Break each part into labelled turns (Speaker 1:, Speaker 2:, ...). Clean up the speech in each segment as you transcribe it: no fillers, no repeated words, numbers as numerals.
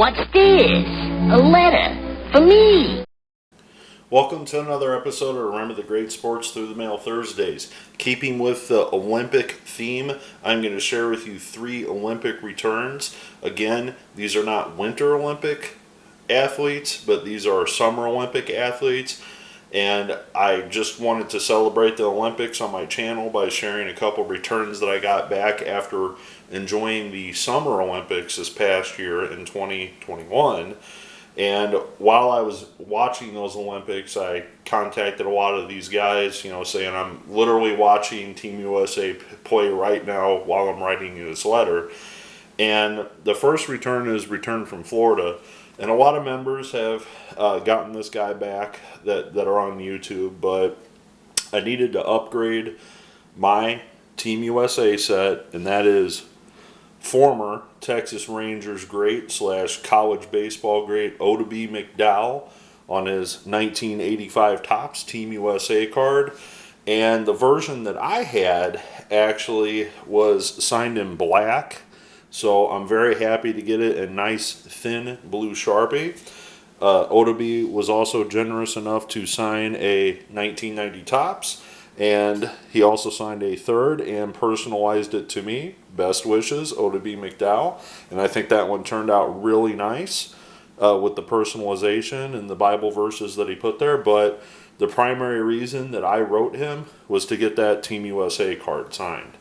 Speaker 1: What's this? A letter for me.
Speaker 2: Welcome to another episode of Remember the Great Sports Through the Mail Thursdays. Keeping with the Olympic theme, I'm going to share with you 3 Olympic returns. Again, these are not Winter Olympic athletes, but these are Summer Olympic athletes. And I just wanted to celebrate the Olympics on my channel by sharing a couple returns that I got back after enjoying the Summer Olympics this past year in 2021. And while I was watching those Olympics, I contacted a lot of these guys, saying I'm literally watching Team USA play right now while I'm writing you this letter. And the first return is returned from Florida. And a lot of members have gotten this guy back that are on YouTube, but I needed to upgrade my Team USA set, and that is former Texas Rangers great / college baseball great Oddibe McDowell on his 1985 Topps Team USA card. And the version that I had actually was signed in black, so I'm very happy to get it in nice thin blue Sharpie. Oddibe was also generous enough to sign a 1990 Topps, and he also signed a third and personalized it to me. Best wishes, Oddibe McDowell. And I think that one turned out really nice with the personalization and the Bible verses that he put there. But the primary reason that I wrote him was to get that Team USA card signed,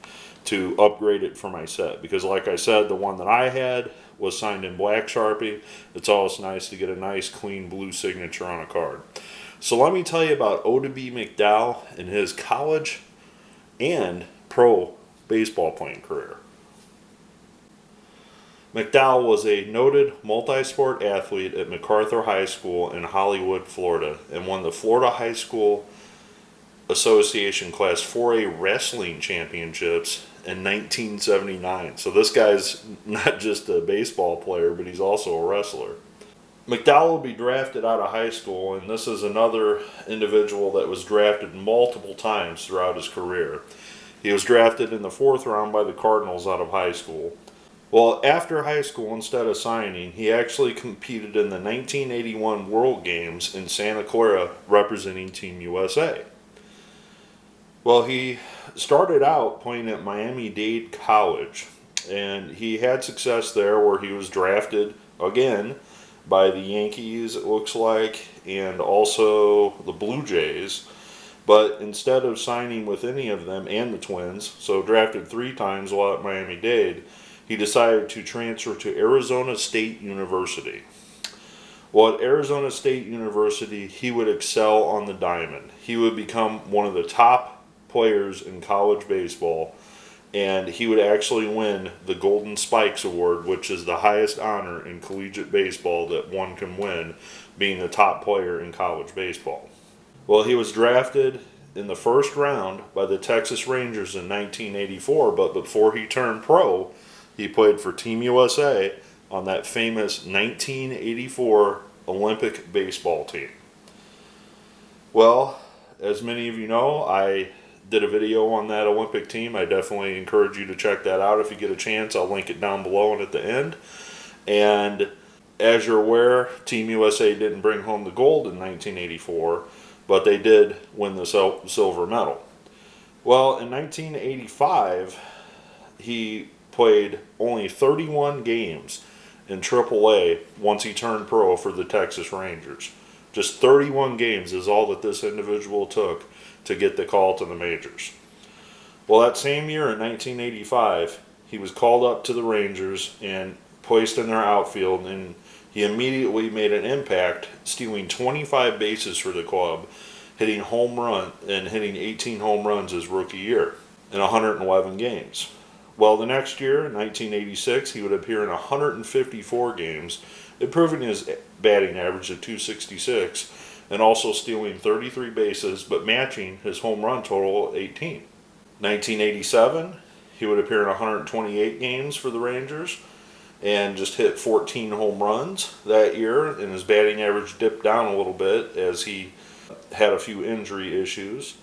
Speaker 2: to upgrade it for my set. Because like I said, the one that I had was signed in black Sharpie. It's always nice to get a nice clean blue signature on a card. So let me tell you about Oddibe McDowell and his college and pro baseball playing career. McDowell was a noted multi-sport athlete at MacArthur High School in Hollywood, Florida, and won the Florida High School Association Class 4A Wrestling Championships in 1979. So this guy's not just a baseball player, but he's also a wrestler. McDowell will be drafted out of high school, and this is another individual that was drafted multiple times throughout his career. He was drafted in the 4th round by the Cardinals out of high school. Well, after high school, instead of signing, he actually competed in the 1981 World Games in Santa Clara representing Team USA. Well, he started out playing at Miami-Dade College, and he had success there where he was drafted again by the Yankees, it looks like, and also the Blue Jays. But instead of signing with any of them and the Twins, so drafted 3 times while at Miami-Dade, he decided to transfer to Arizona State University. Well, at Arizona State University, he would excel on the diamond. He would become one of the top players in college baseball, and he would actually win the Golden Spikes Award, which is the highest honor in collegiate baseball that one can win, being the top player in college baseball. Well, he was drafted in the 1st round by the Texas Rangers in 1984, but before he turned pro, he played for Team USA on that famous 1984 Olympic baseball team. Well, as many of you know, I did a video on that Olympic team. I definitely encourage you to check that out if you get a chance. I'll link it down below and at the end. And as you're aware, Team USA didn't bring home the gold in 1984, but they did win the silver medal. Well, in 1985, he played only 31 games in AAA once he turned pro for the Texas Rangers. Just 31 games is all that this individual took to get the call to the majors. Well, that same year in 1985, he was called up to the Rangers and placed in their outfield, and he immediately made an impact, stealing 25 bases for the club, hitting 18 home runs his rookie year in 111 games. Well, the next year, in 1986, he would appear in 154 games, improving his batting average to .266, and also stealing 33 bases, but matching his home run total of 18. 1987, he would appear in 128 games for the Rangers, and just hit 14 home runs that year, and his batting average dipped down a little bit as he had a few injury issues.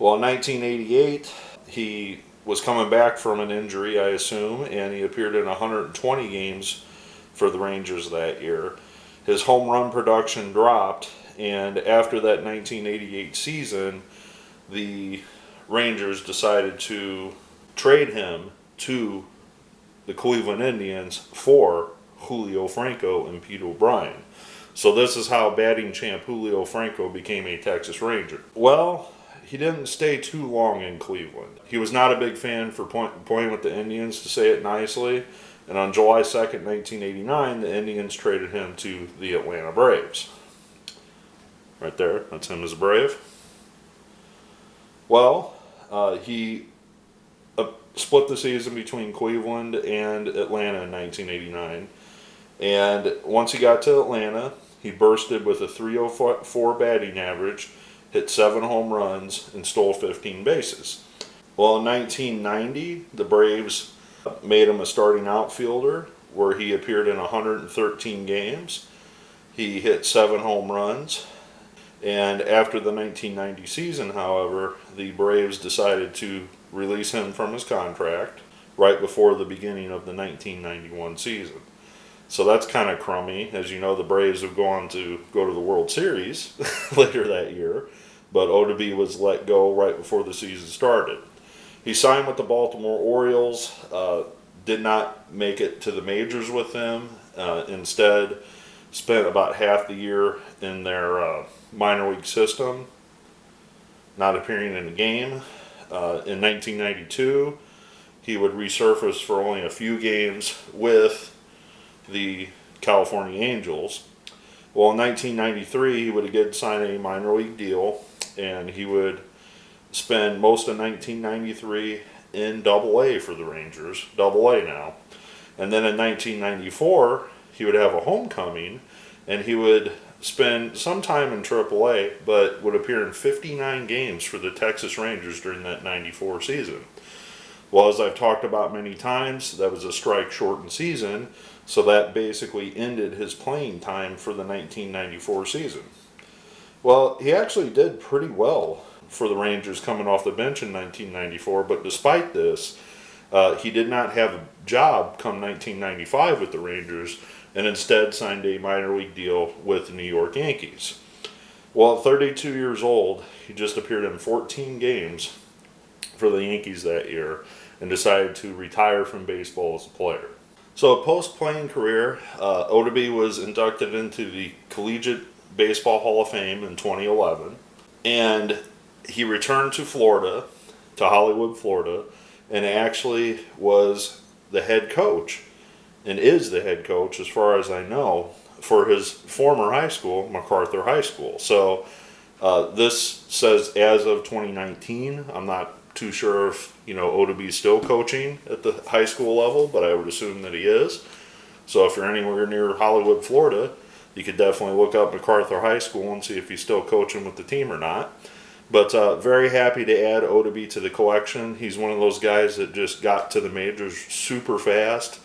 Speaker 2: Well, in 1988, he was coming back from an injury, I assume, and he appeared in 120 games for the Rangers that year. His home run production dropped, and after that 1988 season, the Rangers decided to trade him to the Cleveland Indians for Julio Franco and Pete O'Brien. So this is how batting champ Julio Franco became a Texas Ranger. Well, he didn't stay too long in Cleveland. He was not a big fan for playing with the Indians, to say it nicely. And on July 2nd, 1989, the Indians traded him to the Atlanta Braves. Right there, that's him as a Brave. Well, he split the season between Cleveland and Atlanta in 1989. And once he got to Atlanta, he bursted with a .304 batting average, hit 7 home runs, and stole 15 bases. Well, in 1990, the Braves made him a starting outfielder, where he appeared in 113 games. He hit 7 home runs. And after the 1990 season, however, the Braves decided to release him from his contract right before the beginning of the 1991 season. So that's kind of crummy. As you know, the Braves have gone to go to the World Series later that year, but Oddibe was let go right before the season started. He signed with the Baltimore Orioles, did not make it to the majors with them. Instead, spent about half the year in their minor league system, not appearing in a game. In 1992, he would resurface for only a few games with the California Angels. Well, in 1993, he would again sign a minor league deal, and he would spend most of 1993 in Double-A for the Rangers, Double-A now. And then in 1994, he would have a homecoming, and he would spend some time in Triple-A, but would appear in 59 games for the Texas Rangers during that 94 season. Well, as I've talked about many times, that was a strike-shortened season, so that basically ended his playing time for the 1994 season. Well, he actually did pretty well for the Rangers coming off the bench in 1994, but despite this, he did not have a job come 1995 with the Rangers, and instead signed a minor league deal with the New York Yankees. Well, at 32 years old, he just appeared in 14 games for the Yankees that year and decided to retire from baseball as a player. So, post-playing career, Oddibe was inducted into the Collegiate Baseball Hall of Fame in 2011, and he returned to Florida, to Hollywood, Florida, and actually was the head coach, and is the head coach, as far as I know, for his former high school, MacArthur High School. So this says as of 2019. I'm not too sure if Oddibe is still coaching at the high school level, but I would assume that he is. So if you're anywhere near Hollywood, Florida, you could definitely look up MacArthur High School and see if he's still coaching with the team or not. But very happy to add Oddibe to the collection. He's one of those guys that just got to the majors super fast.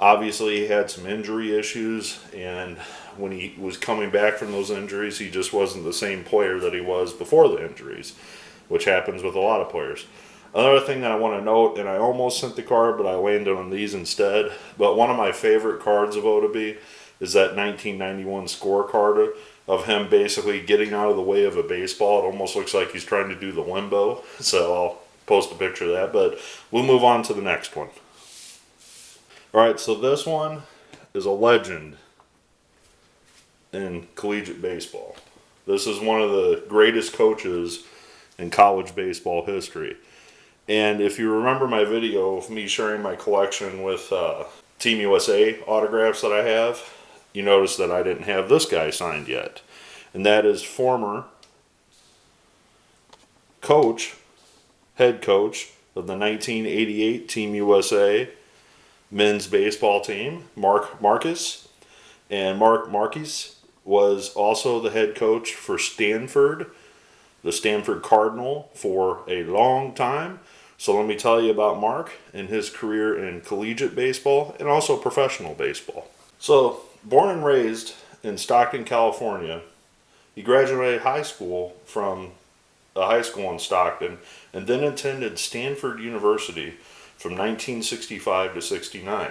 Speaker 2: Obviously, he had some injury issues, and when he was coming back from those injuries, he just wasn't the same player that he was before the injuries, which happens with a lot of players. Another thing that I want to note, and I almost sent the card, but I landed on these instead, but one of my favorite cards of Oddibe is that 1991 scorecard of him basically getting out of the way of a baseball. It almost looks like he's trying to do the limbo, so I'll post a picture of that, but we'll move on to the next one. Alright, so this one is a legend in collegiate baseball. This is one of the greatest coaches in college baseball history. And if you remember my video of me sharing my collection with Team USA autographs that I have, you notice that I didn't have this guy signed yet. And that is former head coach of the 1988 Team USA men's baseball team, Marquess. And Marquess was also the head coach for Stanford, the Stanford Cardinal, for a long time. So let me tell you about Mark and his career in collegiate baseball and also professional baseball. So, born and raised in Stockton, California, he graduated high school from a high school in Stockton and then attended Stanford University from 1965 to 69.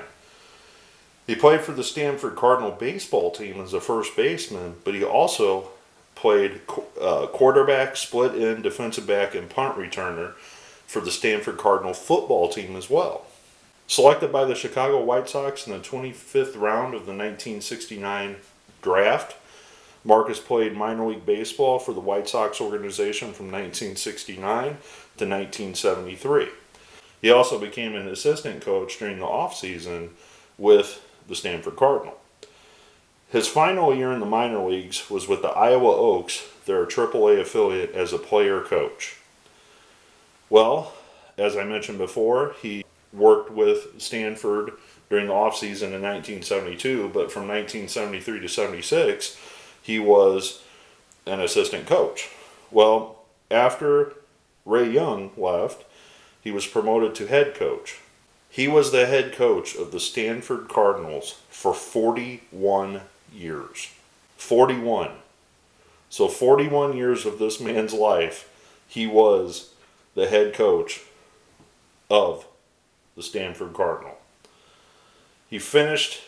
Speaker 2: He played for the Stanford Cardinal baseball team as a first baseman, but he also played quarterback, split end, defensive back, and punt returner for the Stanford Cardinal football team as well. Selected by the Chicago White Sox in the 25th round of the 1969 draft, Marquess played minor league baseball for the White Sox organization from 1969 to 1973. He also became an assistant coach during the offseason with the Stanford Cardinal. His final year in the minor leagues was with the Iowa Oaks, their AAA affiliate, as a player coach. Well, as I mentioned before, he worked with Stanford during the offseason in 1972, but from 1973 to 76, he was an assistant coach. Well, after Ray Young left, he was promoted to head coach. He was the head coach of the Stanford Cardinals for 41 years. 41. So 41 years of this man's life, he was the head coach of the Stanford Cardinal. He finished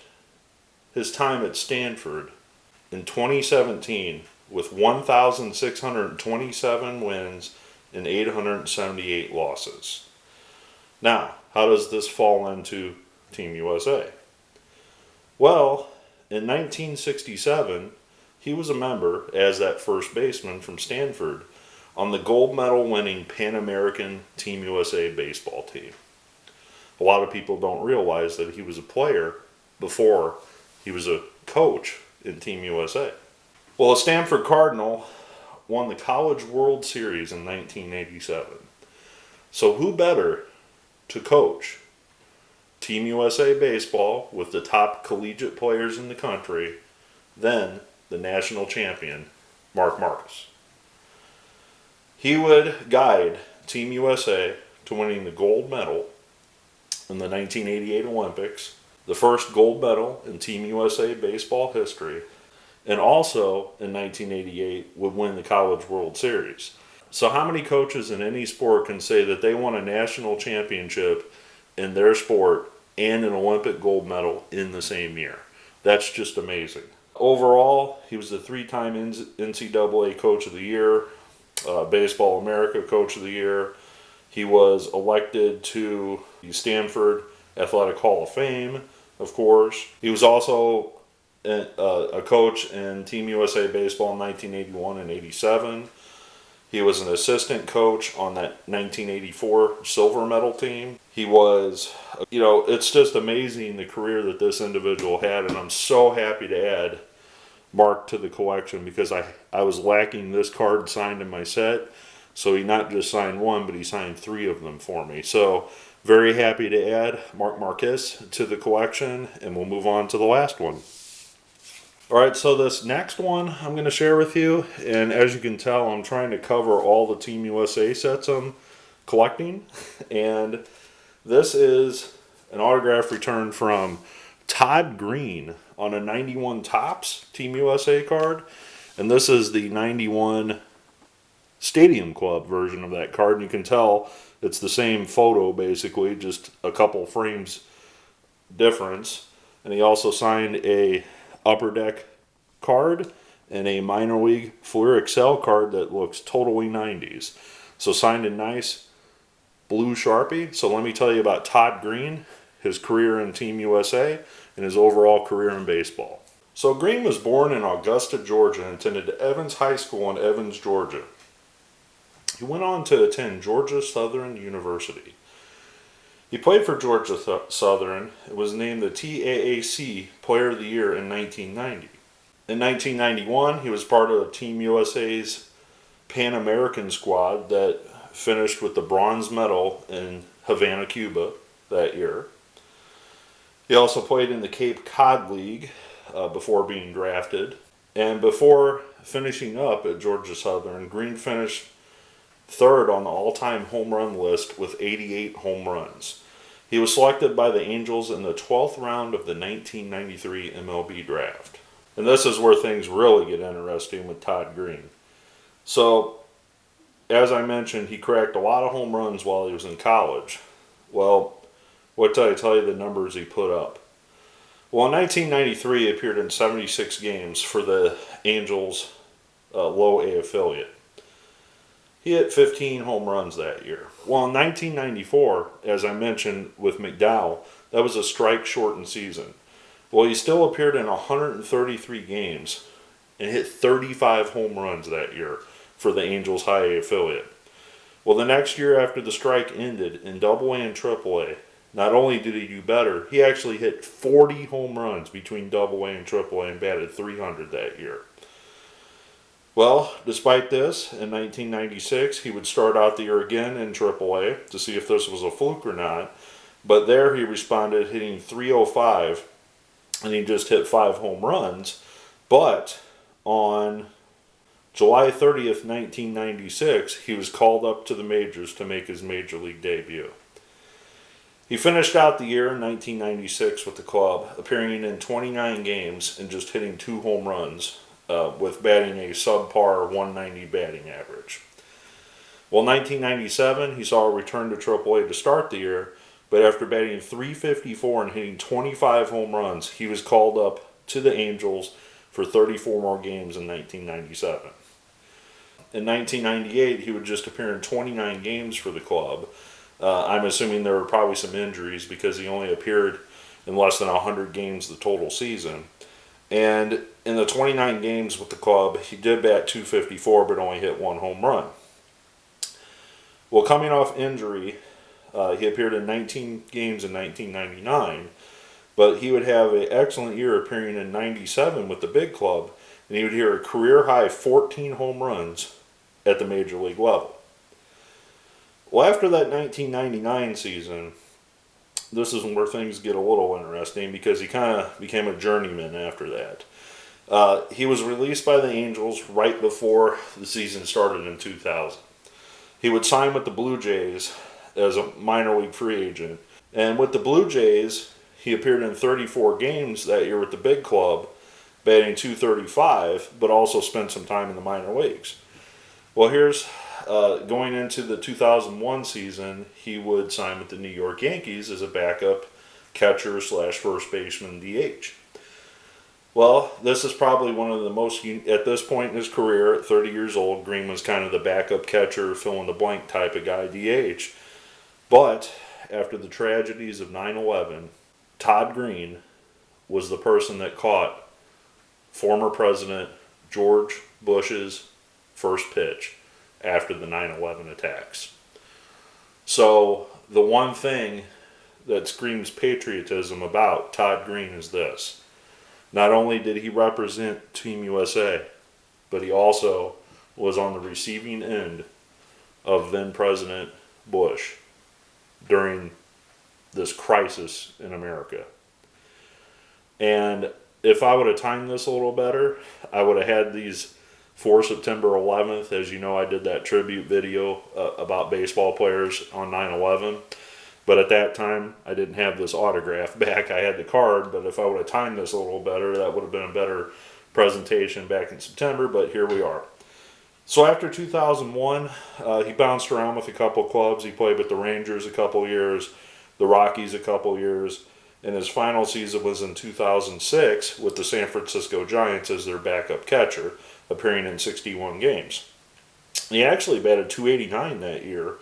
Speaker 2: his time at Stanford in 2017 with 1,627 wins and 878 losses. Now, how does this fall into Team USA? Well, in 1967, he was a member, as that first baseman from Stanford, on the gold medal winning Pan American Team USA baseball team. A lot of people don't realize that he was a player before he was a coach in Team USA. Well, the Stanford Cardinal won the College World Series in 1987. So who better to coach Team USA baseball with the top collegiate players in the country than the national champion, Marquess. He would guide Team USA to winning the gold medal in the 1988 Olympics, the first gold medal in Team USA baseball history, and also in 1988 would win the College World Series. So how many coaches in any sport can say that they won a national championship in their sport and an Olympic gold medal in the same year? That's just amazing. Overall, he was the three-time NCAA Coach of the Year, Baseball America Coach of the Year. He was elected to the Stanford Athletic Hall of Fame, of course. He was also a coach in Team USA Baseball in 1981 and 87. He was an assistant coach on that 1984 silver medal team. He was, it's just amazing the career that this individual had, and I'm so happy to add Mark to the collection because I was lacking this card signed in my set. So he not just signed one, but he signed 3 of them for me. So very happy to add Marquess to the collection, and we'll move on to the last one. All right, so this next one I'm going to share with you, and as you can tell, I'm trying to cover all the Team USA sets I'm collecting, and this is an autograph return from Todd Greene on a 91 Topps Team USA card, and this is the 91 Stadium Club version of that card, and you can tell it's the same photo basically, just a couple frames difference. And he also signed a Upper Deck card and a minor league Fleer Excel card that looks totally 90s. So signed in nice blue Sharpie. So let me tell you about Todd Greene, his career in Team USA, and his overall career in baseball. So Greene was born in Augusta, Georgia, and attended Evans High School in Evans, Georgia. He went on to attend Georgia Southern University. He played for Georgia Southern and was named the TAAC Player of the Year in 1990. In 1991, he was part of Team USA's Pan American squad that finished with the bronze medal in Havana, Cuba that year. He also played in the Cape Cod League before being drafted. And before finishing up at Georgia Southern, Greene finished third on the all-time home run list with 88 home runs. He was selected by the Angels in the 12th round of the 1993 MLB draft. And this is where things really get interesting with Todd Greene. So, as I mentioned, he cracked a lot of home runs while he was in college. Well, what did I tell you the numbers he put up? Well, in 1993, he appeared in 76 games for the Angels' low A affiliate. He hit 15 home runs that year. Well, in 1994, as I mentioned with McDowell, that was a strike-shortened season. Well, he still appeared in 133 games and hit 35 home runs that year for the Angels' high A affiliate. Well, the next year after the strike ended in Double A and Triple A, not only did he do better, he actually hit 40 home runs between Double A and Triple A and batted 300 that year. Well, despite this, in 1996, he would start out the year again in AAA to see if this was a fluke or not. But there he responded hitting 305, and he just hit 5 home runs. But on July 30th, 1996, he was called up to the majors to make his major league debut. He finished out the year in 1996 with the club, appearing in 29 games and just hitting 2 home runs, with batting a subpar 190 batting average. Well, 1997, he saw a return to AAA to start the year, but after batting 354 and hitting 25 home runs, he was called up to the Angels for 34 more games in 1997. In 1998, he would just appear in 29 games for the club. I'm assuming there were probably some injuries because he only appeared in less than 100 games the total season. And in the 29 games with the club, he did bat 254 but only hit 1 home run. Well, coming off injury, he appeared in 19 games in 1999, but he would have an excellent year appearing in 97 with the big club, and he would hit a career-high 14 home runs at the major league level. Well, after that 1999 season, this is where things get a little interesting because he kind of became a journeyman after that. He was released by the Angels right before the season started in 2000. He would sign with the Blue Jays as a minor league free agent. And with the Blue Jays, he appeared in 34 games that year with the big club, batting 235, but also spent some time in the minor leagues. Well, here's going into the 2001 season, he would sign with the New York Yankees as a backup catcher / first baseman DH. Well, this is probably one of the most, at this point in his career, at 30 years old, Greene was kind of the backup catcher, fill-in-the-blank type of guy, DH. But after the tragedies of 9/11, Todd Greene was the person that caught former President George Bush's first pitch after the 9/11 attacks. So the one thing that screams patriotism about Todd Greene is this. Not only did he represent Team USA, but he also was on the receiving end of then President Bush during this crisis in America. And if I would have timed this a little better, I would have had these for September 11th. As you know, I did that tribute video about baseball players on 9/11. But at that time, I didn't have this autograph back. I had the card, but if I would have timed this a little better, that would have been a better presentation back in September, but here we are. So after 2001, he bounced around with a couple clubs. He played with the Rangers a couple years, the Rockies a couple years, and his final season was in 2006 with the San Francisco Giants as their backup catcher, appearing in 61 games. He actually batted 289 that year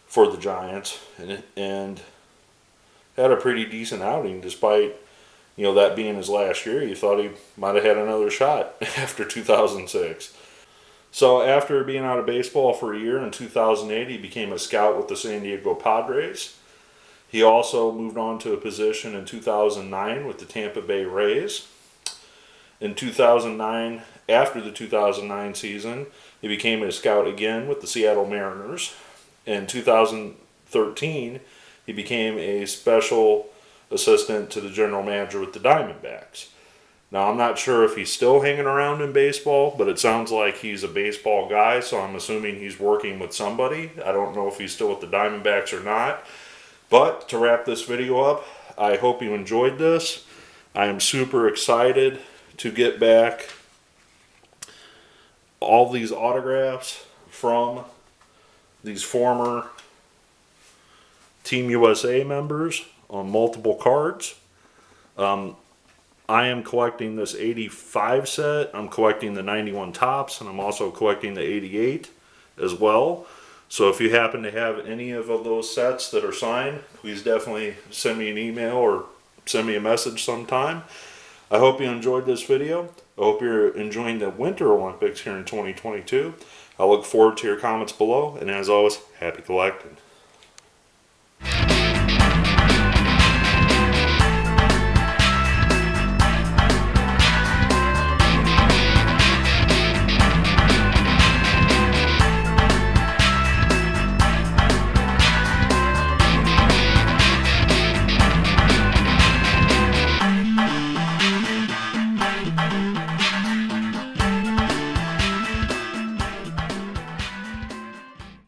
Speaker 2: for the Giants and had a pretty decent outing despite, that being his last year. You thought he might have had another shot after 2006. So after being out of baseball for a year in 2008, he became a scout with the San Diego Padres. He also moved on to a position in 2009 with the Tampa Bay Rays. In 2009, after the 2009 season, he became a scout again with the Seattle Mariners. In 2013, he became a special assistant to the general manager with the Diamondbacks. Now, I'm not sure if he's still hanging around in baseball, but it sounds like he's a baseball guy, so I'm assuming he's working with somebody. I don't know if he's still with the Diamondbacks or not. But to wrap this video up, I hope you enjoyed this. I am super excited to get back all these autographs from these former Team USA members on multiple cards. I am collecting this 85 set. I'm collecting the 91 tops, and I'm also collecting the 88 as well. So if you happen to have any of those sets that are signed, please definitely send me an email or send me a message sometime. I hope you enjoyed this video. I hope you're enjoying the Winter Olympics here in 2022. I look forward to your comments below, and as always, happy collecting.